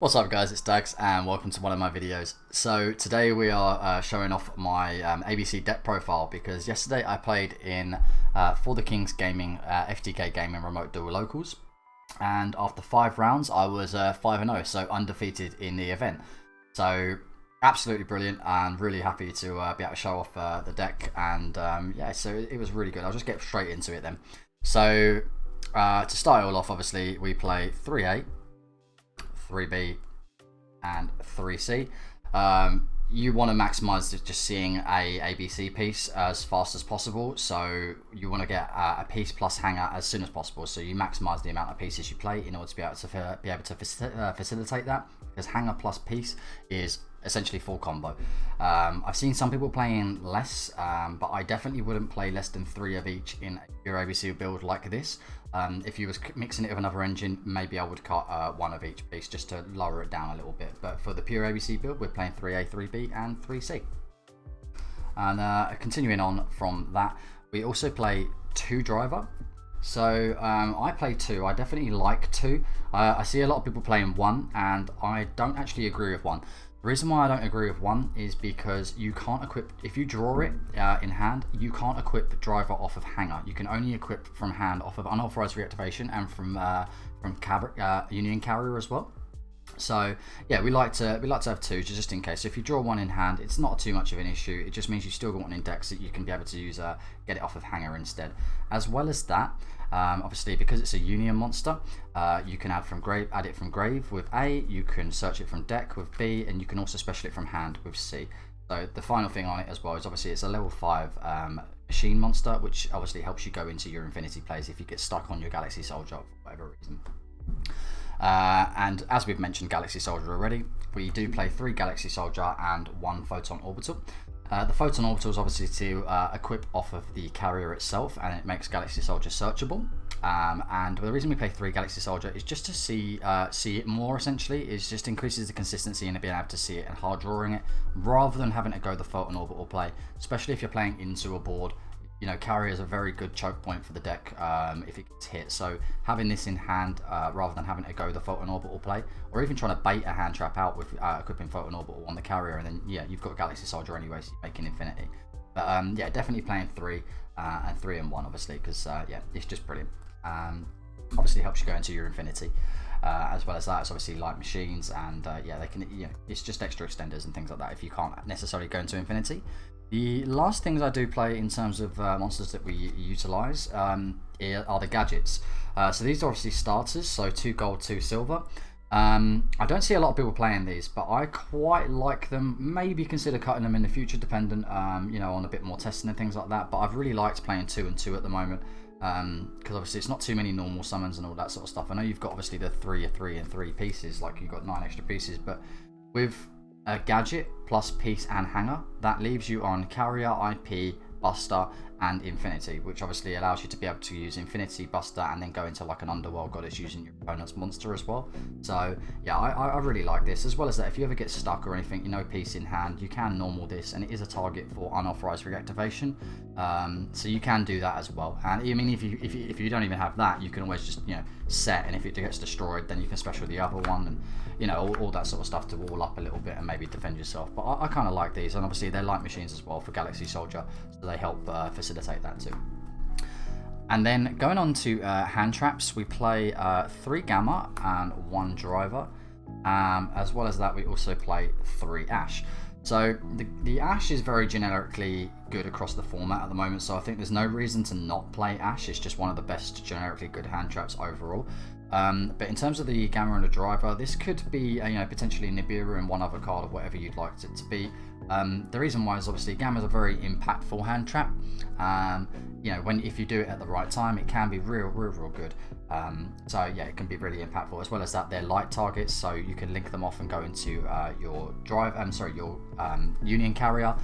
What's up guys, it's Dags and welcome to one of my videos. So today we are showing off my ABC deck profile because yesterday I played in For the Kings Gaming, FTK Gaming Remote Dual Locals, and after 5 rounds I was 5-0, so undefeated in the event. So absolutely brilliant and really happy to be able to show off the deck, and yeah, so it was really good. I'll just get straight into it then. So to start it all off, obviously we play 3A, 3B and 3C. You want to maximize just seeing a ABC piece as fast as possible, so you want to get a piece plus hanger as soon as possible, so you maximize the amount of pieces you play in order to be able to facilitate that, because hanger plus piece is essentially full combo. I've seen some people playing less, but I definitely wouldn't play less than 3 of each in your ABC build like this. If you was mixing it with another engine, maybe I would cut 1 of each piece just to lower it down a little bit. But for the pure ABC build, we're playing 3A, 3B and 3C. And continuing on from that, we also play 2 driver. So I play 2. I definitely like 2. I see a lot of people playing 1, and I don't actually agree with 1. The reason why I don't agree with 1 is because you can't equip, if you draw it in hand, you can't equip driver off of hanger. You can only equip from hand off of unauthorized reactivation and from union carrier as well. So yeah, we like to have 2 just in case. So if you draw 1 in hand, it's not too much of an issue. It just means you still got 1 in decks that you can be able to use get it off of hanger instead. As well as that, obviously because it's a union monster, you can add it from grave with A, you can search it from deck with B, and you can also special it from hand with C. So the final thing on it as well is obviously it's a level 5 machine monster, which obviously helps you go into your infinity plays if you get stuck on your Galaxy Soldier for whatever reason. And as we've mentioned Galaxy Soldier already, we do play 3 Galaxy Soldier and 1 Photon Orbital. The Photon Orbital is obviously to equip off of the carrier itself, and it makes Galaxy Soldier searchable. And the reason we play 3 Galaxy Soldier is just to see it more, essentially. It just increases the consistency and being able to see it and hard drawing it, rather than having to go the Photon Orbital play, especially if you're playing into a board. You know, carrier is a very good choke point for the deck if it gets hit. So having this in hand rather than having to go the Photon Orbital play, or even trying to bait a hand trap out with equipping Photon Orbital on the carrier, and then yeah, you've got Galaxy Soldier anyway, so you're making infinity. But yeah, definitely playing 3 and 3 and 1, obviously, because yeah, it's just brilliant. Obviously helps you go into your infinity. As well as that, it's obviously light machines, and yeah, they can, it's just extra extenders and things like that if you can't necessarily go into infinity. The last things I do play in terms of monsters that we utilize are the gadgets. So these are obviously starters, so 2 gold, 2 silver. I don't see a lot of people playing these, but I quite like them. Maybe consider cutting them in the future, dependent, you know, on a bit more testing and things like that. But I've really liked playing 2 and 2 at the moment, because obviously it's not too many normal summons and all that sort of stuff. I know you've got obviously the 3 and 3 pieces, like you've got 9 extra pieces, but with a gadget plus piece and hanger, that leaves you on carrier, IP, buster and infinity, which obviously allows you to be able to use infinity, buster, and then go into like an underworld goddess using your opponent's monster as well. So yeah, I really like this. As well as that, if you ever get stuck or anything, you know, piece in hand, you can normal this, and it is a target for unauthorized reactivation, so you can do that as well. And I mean, if you don't even have that, you can always just, you know, set, and if it gets destroyed, then you can special the other one, and you know, all that sort of stuff to wall up a little bit and maybe defend yourself. But I kind of like these, and obviously they're light machines as well for Galaxy Soldier, so they help facilitate that too. And then going on to hand traps, we play 3 Gamma and 1 Driver. As well as that, we also play 3 Ash. So the Ash is very generically good across the format at the moment, so I think there's no reason to not play Ash. It's just one of the best generically good hand traps overall. But in terms of the Gamma and the Driver, this could be you know, potentially Nibiru and 1 other card or whatever you'd like it to be. The reason why is obviously Gamma is a very impactful hand trap. You know, if you do it at the right time, it can be real good. So yeah, it can be really impactful. As well as that, they're light targets, so you can link them off and go into your your Union carrier.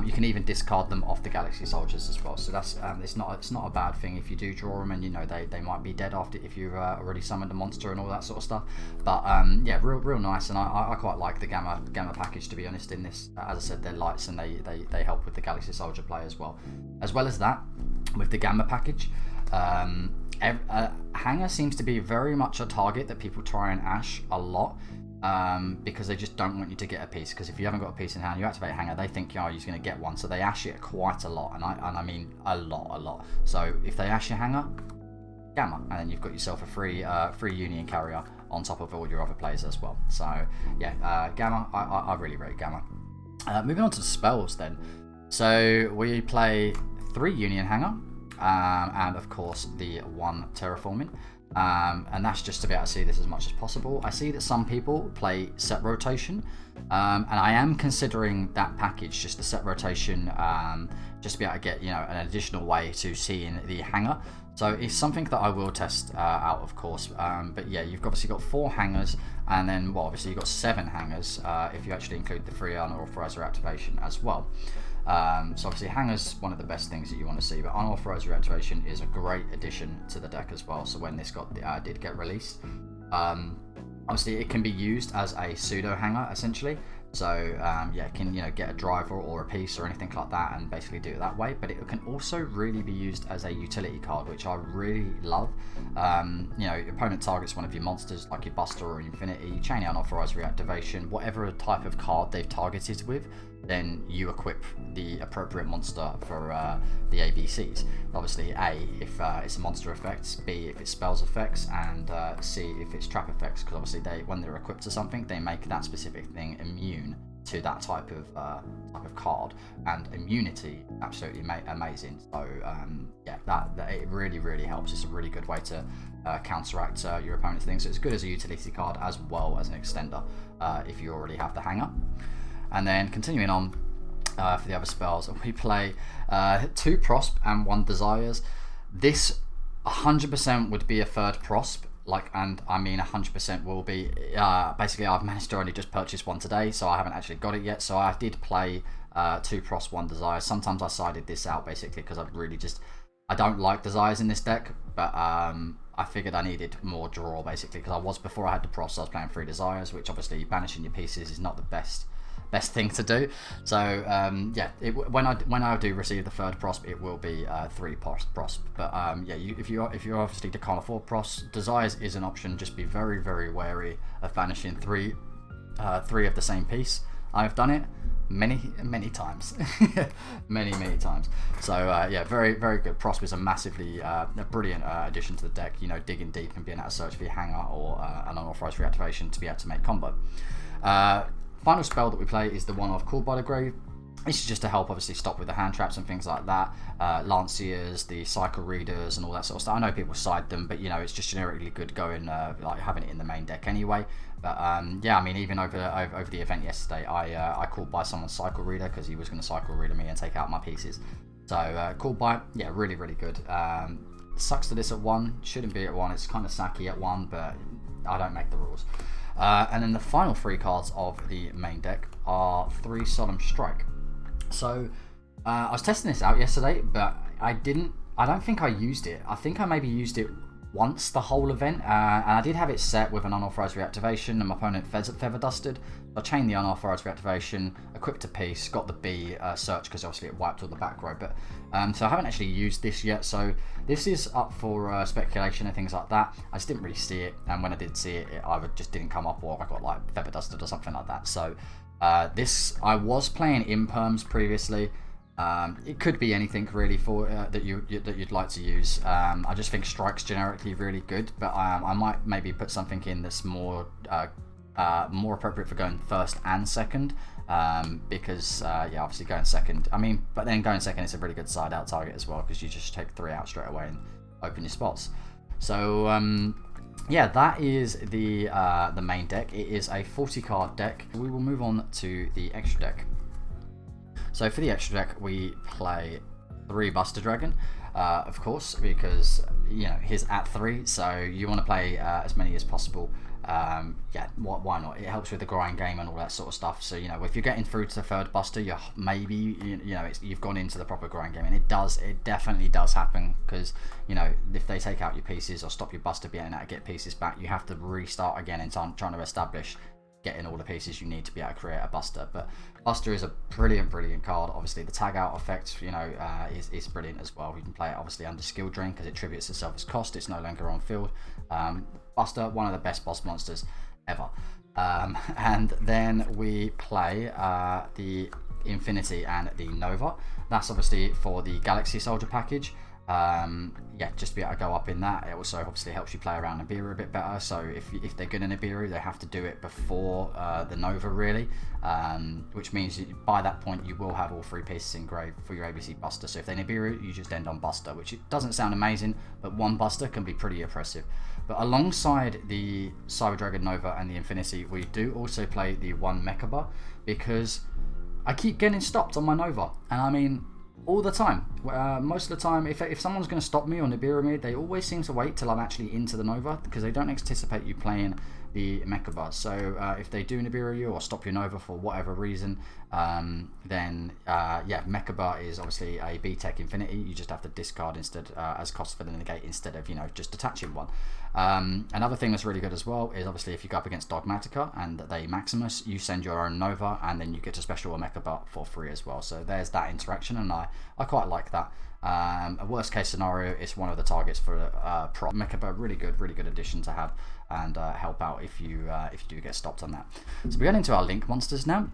You can even discard them off the Galaxy Soldiers as well. So that's it's not a bad thing if you do draw them, and you know they might be dead after if you've already summoned a monster and all that sort of stuff. But yeah, real nice, and I quite like the Gamma package, to be honest. In this, as I said, they're lights and they help with the Galaxy Soldier play as well. As well as that, with the Gamma package, Hanger seems to be very much a target that people try and Ash a lot. because they just don't want you to get a piece. Because if you haven't got a piece in hand, you activate Hanger, they think, oh, you're going to get one, so they ash it quite a lot, and I mean a lot. So if they ash your Hanger, Gamma, and then you've got yourself a free Union carrier on top of all your other plays as well. So yeah, Gamma, I really rate Gamma. Moving on to the spells then. So we play 3 Union Hanger, and of course the 1 Terraforming. And that's just to be able to see this as much as possible. I see that some people play set rotation, and I am considering that package, just the set rotation, just to be able to get, you know, an additional way to seeing the Hanger. So it's something that I will test out, of course. But yeah, you've obviously got 4 hangers, and then, well, obviously you've got 7 hangers if you actually include the free unauthorized reactivation as well. So obviously Hanger's one of the best things that you want to see, but unauthorized reactivation is a great addition to the deck as well. So when this did get released, obviously it can be used as a pseudo Hanger essentially. So yeah, it can, you know, get a driver or a piece or anything like that and basically do it that way. But it can also really be used as a utility card, which I really love. You know, your opponent targets one of your monsters like your Buster or Infinity, you chain out unauthorized reactivation, whatever type of card they've targeted with, then you equip the appropriate monster for the ABCs. Obviously, A, if it's a monster effects, B, if it's spells effects, and C, if it's trap effects, because obviously when they're equipped to something, they make that specific thing immune to that type of card, and immunity absolutely amazing. So yeah, that it really helps. It's a really good way to counteract your opponent's things. So it's good as a utility card as well as an extender if you already have the Hanger. And then continuing on for the other spells, we play 2 Prosp and 1 Desires. This 100% would be a 3rd Prosp, and I mean 100% will be. Basically, I've managed to only just purchase one today, so I haven't actually got it yet. So I did play 2 Prosp, 1 Desires. Sometimes I sided this out basically because I don't like Desires in this deck, but I figured I needed more draw basically, because before I had the Prosp, I was playing 3 Desires, which obviously banishing your pieces is not the best thing to do. So yeah, when I do receive the 3rd Prosp, it will be 3 Prosp. But yeah, if you obviously can't afford Prosp, Desires is an option. Just be very wary of banishing 3 of the same piece. I've done it many times, many times. So yeah, very good. Prosp is a massively brilliant addition to the deck. You know, digging deep and being able to search for your Hanger or an unauthorized reactivation to be able to make combo. Final spell that we play is the one of Called by the Grave. This is just to help obviously stop with the hand traps and things like that. Lanciers, the cycle readers and all that sort of stuff. I know people side them, but you know, it's just generically good going like having it in the main deck anyway. But yeah, I mean, even over the event yesterday, I called by someone's cycle reader because he was going to cycle reader me and take out my pieces. So called by, yeah, really good. Sucks that it's at 1, shouldn't be at 1. It's kind of sacky at 1, but I don't make the rules. And then the final 3 cards of the main deck are 3 Solemn Strike. So I was testing this out yesterday, but I don't think I used it. I think I maybe used it once the whole event, and I did have it set with an unauthorized reactivation, and my opponent feather dusted. I chained the unauthorized reactivation, equipped a piece, got the B search because obviously it wiped all the back row. But so I haven't actually used this yet, so this is up for speculation and things like that. I just didn't really see it, and when I did see it, it either just didn't come up or I got like feather dusted or something like that. So this, I was playing imperms previously. It could be anything really for that you'd like to use. I just think strike's generically really good, but I might maybe put something in that's more appropriate for going 1st and 2nd, because yeah, obviously going 2nd. I mean, but then going 2nd is a really good side out target as well, because you just take 3 out straight away and open your spots. So yeah, that is the main deck. It is a 40 card deck. We will move on to the extra deck. So for the extra deck, we play 3 Buster Dragon, of course, because you know he's at 3, so you want to play as many as possible. Yeah, why not? It helps with the grind game and all that sort of stuff. So you know, if you're getting through to the 3rd Buster, you're maybe you've gone into the proper grind game, and it definitely does happen, because you know, if they take out your pieces or stop your Buster being able to get pieces back, you have to restart again and trying to establish getting all the pieces you need to be able to create a Buster. But Buster is a brilliant card. Obviously the tag out effect, you know, is brilliant as well. You can play it obviously under skill drain because it tributes itself as cost. It's no longer on field. Buster, one of the best boss monsters ever. And then we play the Infinity and the Nova. That's obviously for the Galaxy Soldier package. Yeah, just to be able to go up in that. It also obviously helps you play around Nibiru a bit better. So if they're good in Nibiru, they have to do it before the Nova, really, which means by that point you will have all 3 pieces engraved for your ABC Buster. So if they're Nibiru, you just end on Buster, which it doesn't sound amazing, but 1 Buster can be pretty impressive. But alongside the Cyber Dragon Nova and the Infinity, we do also play the 1 Mechaba, because I keep getting stopped on my Nova, and I mean, all the time. Most of the time, if someone's going to stop me or Nibiru me, they always seem to wait till I'm actually into the Nova, because they don't anticipate you playing the Mechaba. So if they do Nibiru you or stop your Nova for whatever reason, then yeah, Mechaba is obviously a B-Tech Infinity. You just have to discard instead as cost for the negate, instead of, you know, just attaching one. Another thing that's really good as well is obviously if you go up against Dogmatica and they Maximus, you send your own Nova and then you get a special Mechaba for free as well. So there's that interaction, and I quite like that. A worst case scenario, it's one of the targets for prop. Mechaba, really good addition to have, and help out if you do get stopped on that. So we get into our Link monsters now.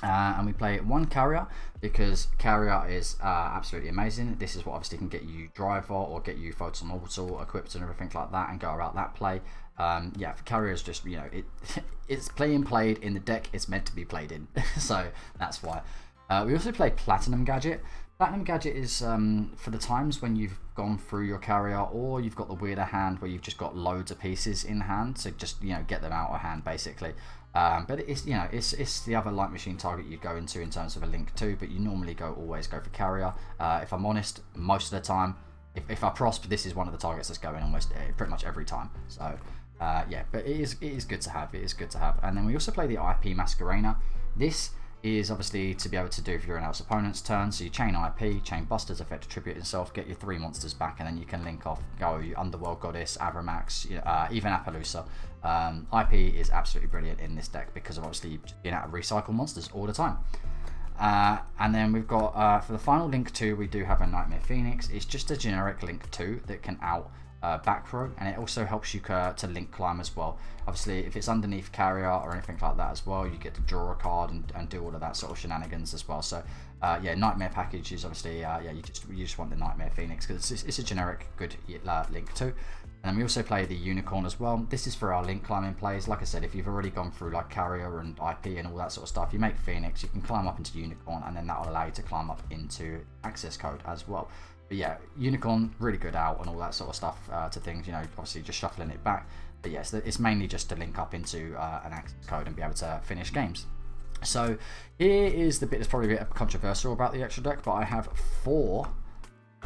And we play 1 Carrier, because Carrier is absolutely amazing. This is what obviously can get you Driver or get you Photon Orbital equipped and everything like that, and go about that play. Yeah, for Carrier is just, you know, it's played in the deck it's meant to be played in. So that's why. We also play Platinum Gadget. Platinum Gadget is for the times when you've gone through your Carrier, or you've got the weirder hand where you've just got loads of pieces in hand, so just, you know, get them out of hand basically. But it's, you know, it's the other light machine target you'd go into in terms of a Link too, but you normally always go for Carrier. If I'm honest, most of the time, if I prosper, this is one of the targets that's going almost pretty much every time. So yeah, but it is good to have. It is good to have. And then we also play the IP Masquerena. This is obviously to be able to do if you're in else opponent's turn. So you chain IP, chain Busters, effect attribute itself, get your 3 monsters back, and then you can link off, go Underworld Goddess, Avramax, even Appaloosa. IP is absolutely brilliant in this deck because of obviously just being able to recycle monsters all the time. And then we've got, for the final Link 2, we do have a Nightmare Phoenix. It's just a generic Link 2 that can out back row, and it also helps you to link climb as well. Obviously, if it's underneath Carrier or anything like that as well, you get to draw a card and do all of that sort of shenanigans as well. So yeah, Nightmare package is obviously yeah, you just want the Nightmare Phoenix because it's a generic good Link 2. And we also play the Unicorn as well. This is for our link climbing plays. Like I said, if you've already gone through like Carrier and IP and all that sort of stuff, you make Phoenix, you can climb up into Unicorn, and then that will allow you to climb up into access code as well. But yeah, Unicorn, really good out and all that sort of stuff to things, you know, obviously just shuffling it back. But yes, it's mainly just to link up into an access code and be able to finish games. So here is the bit that's probably a bit controversial about the extra deck, but I have 4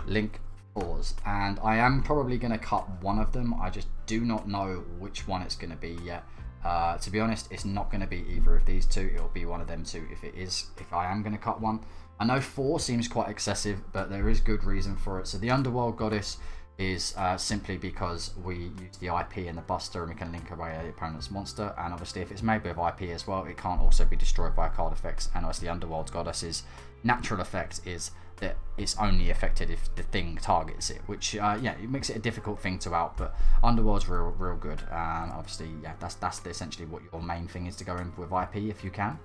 Link 4s, and I am probably going to cut one of them. I just do not know which one it's going to be yet. To be honest, it's not going to be either of these 2. It'll be one of them 2 if I am going to cut one. I know 4 seems quite excessive, but there is good reason for it. So the Underworld Goddess is simply because we use the IP and the Buster, and we can link away the opponent's monster. And obviously, if it's made with IP as well, it can't also be destroyed by card effects. And obviously, Underworld Goddess's natural effect is that it's only affected if the thing targets it, which yeah, it makes it a difficult thing to out. But Underworld's real good. Obviously, yeah, that's essentially what your main thing is, to go in with IP if you can.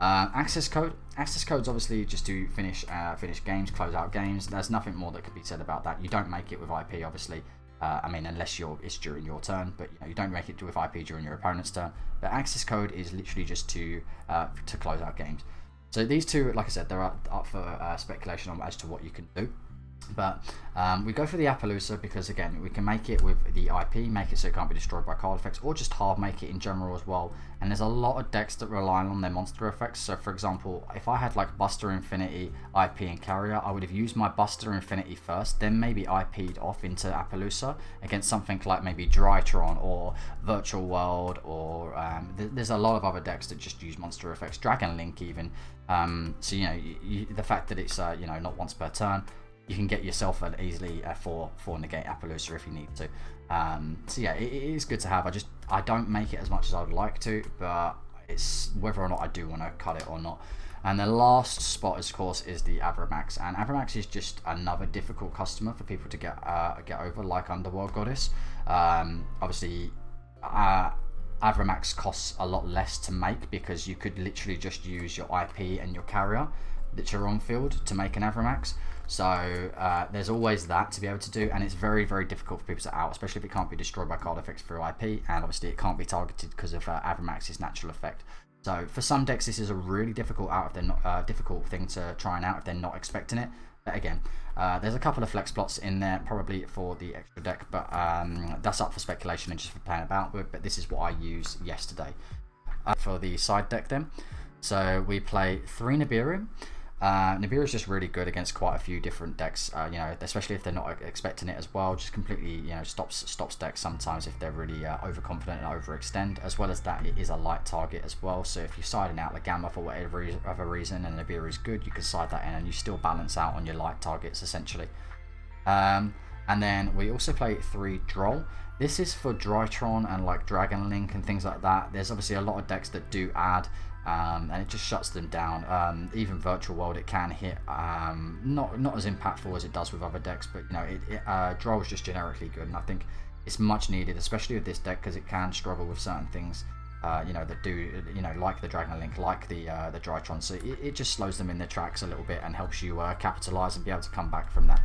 Access codes obviously just to finish games, close out games. There's nothing more that could be said about that. You don't make it with IP, obviously. I mean, unless it's during your turn, but you know, you don't make it with IP during your opponent's turn. But access code is literally just to close out games. So these 2, like I said, they're up for speculation on as to what you can do. But we go for the Appaloosa because, again, we can make it with the IP, make it so it can't be destroyed by card effects, or just hard make it in general as well. And there's a lot of decks that rely on their monster effects. So, for example, if I had like Buster Infinity, IP, and Carrier, I would have used my Buster Infinity first, then maybe IP'd off into Appaloosa against something like maybe Drytron or Virtual World, or there's a lot of other decks that just use monster effects, Dragon Link even. So, you know, the fact that it's you know, not once per turn, you can get yourself an easily 4 negate Appaloosa if you need to. So yeah, it is good to have. I don't make it as much as I would like to, but it's whether or not I do want to cut it or not. And the last spot, of course, is the Avramax, and Avramax is just another difficult customer for people to get over, like Underworld Goddess. Obviously, Avramax costs a lot less to make, because you could literally just use your IP and your carrier that you're on field to make an Avramax. So there's always that to be able to do, and it's very, very difficult for people to out, especially if it can't be destroyed by card effects through IP, and obviously it can't be targeted because of Avramax's natural effect. So for some decks, this is a really difficult difficult thing to try and out if they're not expecting it. But again, there's a couple of flex plots in there probably for the extra deck, but that's up for speculation and just for playing about with. But this is what I used yesterday for the side deck then. So we play 3 Nibiru. Nibiru is just really good against quite a few different decks, you know, especially if they're not expecting it as well. Just completely, you know, stops decks sometimes if they're really overconfident and overextend. As well as that, it is a light target as well. So if you're siding out the Gamma for whatever other reason and Nibiru is good, you can side that in and you still balance out on your light targets essentially. And then we also play 3 Droll. This is for Drytron and like Dragon Link and things like that. There's obviously a lot of decks that do add and it just shuts them down. Even Virtual World, it can hit, not as impactful as it does with other decks, but you know, Droll is just generically good, and I think it's much needed, especially with this deck, because it can struggle with certain things, you know, that do, you know, like the Dragon Link, like the Drytron. So it just slows them in their tracks a little bit and helps you capitalize and be able to come back from that.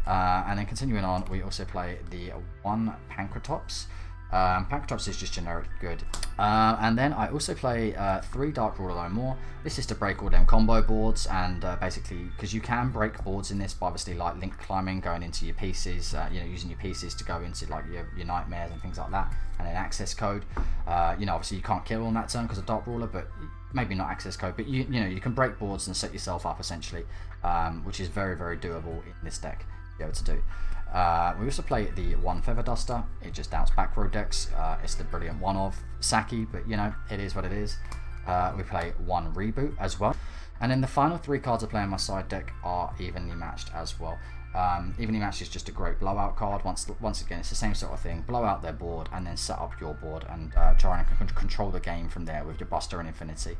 And then continuing on, we also play the 1 Pancratops. Pancratops is just generic good. And then I also play 3 Dark Ruler Alone More. This is to break all them combo boards, and basically, because you can break boards in this by obviously like link climbing, going into your pieces, you know, using your pieces to go into like your nightmares and things like that, and then access code. You know, obviously you can't kill on that turn because of Dark Ruler, but maybe not access code, but you know, you can break boards and set yourself up essentially, which is very, very doable in this deck to be able to do. We also play the 1 Feather Duster. It just doubts back row decks. It's the brilliant one of Saki, but you know, it is what it is. We play 1 Reboot as well. And then the final 3 cards I play in my side deck are Evenly Matched as well. Evenly Matched is just a great blowout card. Once again, it's the same sort of thing. Blow out their board and then set up your board and try and control the game from there with your Buster and Infinity.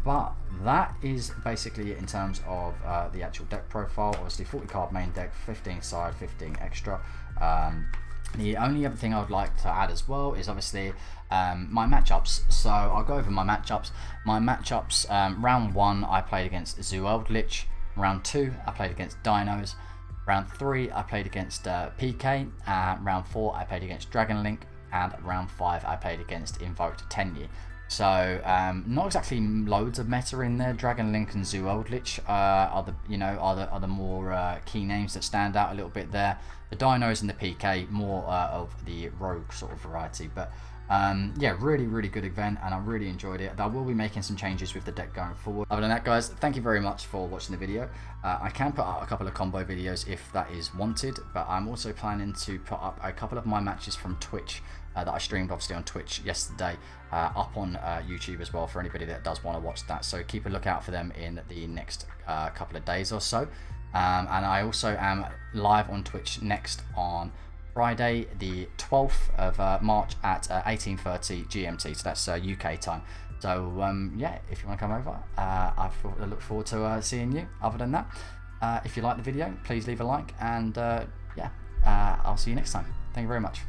But that is basically it in terms of the actual deck profile. Obviously 40 card main deck, 15 side, 15 extra. The only other thing I would like to add as well is obviously my matchups. So I'll go over my matchups. My matchups, round 1 I played against Lich. Round 2 I played against Dinos. Round 3 I played against PK. Round 4 I played against Dragon Link. And round 5 I played against Invoked Tenyi. So not exactly loads of meta in there. Dragon Link and Lich are the more key names that stand out a little bit there. The Dinos and the PK more of the rogue sort of variety. But yeah, really good event, and I really enjoyed it. I will be making some changes with the deck going forward. Other than that, guys, thank you very much for watching the video. I can put up a couple of combo videos if that is wanted, but I'm also planning to put up a couple of my matches from Twitch that I streamed obviously on Twitch yesterday, up on YouTube as well for anybody that does want to watch that. So keep a lookout for them in the next couple of days or so. And I also am live on Twitch next on Friday the 12th of March at 18:30 GMT, so that's UK time. So yeah, if you want to come over, I look forward to seeing you. Other than that, if you like the video, please leave a like, and yeah, I'll see you next time. Thank you very much.